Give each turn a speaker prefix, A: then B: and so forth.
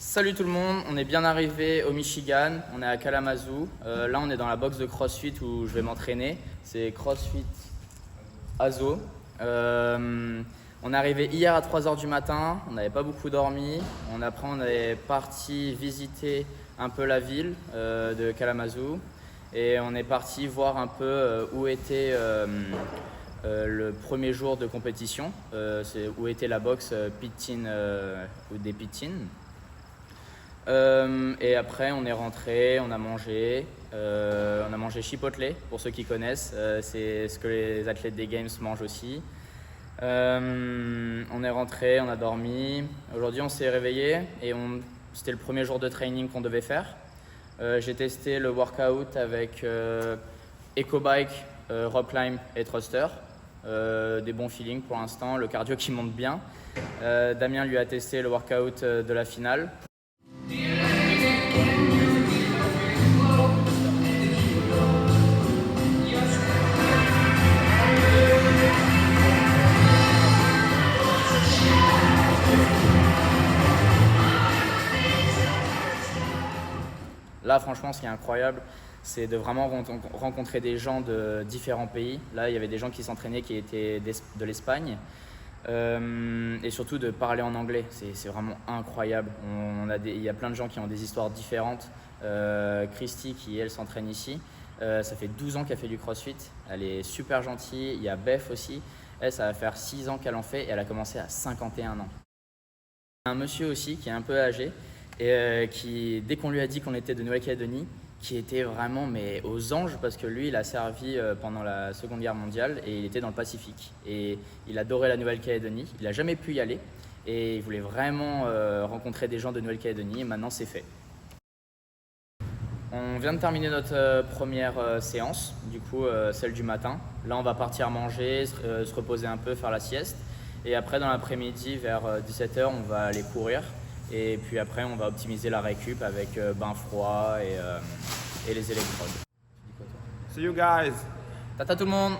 A: Salut tout le monde, on est bien arrivé au Michigan, on est à Kalamazoo. Là on est dans la box de CrossFit où je vais m'entraîner, c'est CrossFit Azo. On est arrivé hier à 3 h du matin, on n'avait pas beaucoup dormi. Après on est parti visiter un peu la ville de Kalamazoo et on est parti voir un peu où était le premier jour de compétition, où était la box pit-in ou des pit-in. Et après on est rentré, on a mangé Chipotle pour ceux qui connaissent, c'est ce que les athlètes des Games mangent aussi. On est rentré, on a dormi. Aujourd'hui on s'est réveillé et c'était le premier jour de training qu'on devait faire. J'ai testé le workout avec EcoBike, Rope Climb et Thruster. Des bons feelings pour l'instant, le cardio qui monte bien. Damien lui a testé le workout de la finale. Là, franchement, ce qui est incroyable, c'est de vraiment rencontrer des gens de différents pays. Là, il y avait des gens qui s'entraînaient qui étaient de l'Espagne. Et surtout de parler en anglais, c'est vraiment incroyable. Il y a plein de gens qui ont des histoires différentes. Christy, qui elle s'entraîne ici, ça fait 12 ans qu'elle fait du CrossFit. Elle est super gentille. Il y a Beth aussi. Elle, ça va faire 6 ans qu'elle en fait et elle a commencé à 51 ans. Un monsieur aussi qui est un peu âgé et qui, dès qu'on lui a dit qu'on était de Nouvelle-Calédonie, qui était vraiment aux anges parce que lui il a servi pendant la Seconde Guerre mondiale et il était dans le Pacifique et il adorait la Nouvelle-Calédonie. Il n'a jamais pu y aller et il voulait vraiment rencontrer des gens de Nouvelle-Calédonie et maintenant c'est fait. On vient de terminer notre première séance, du coup celle du matin. Là on va partir manger, se reposer un peu, faire la sieste et après dans l'après-midi vers 17 h on va aller courir. Et puis après, on va optimiser la récup avec bain froid et les électrodes.
B: See you guys.
A: Tata tout le monde!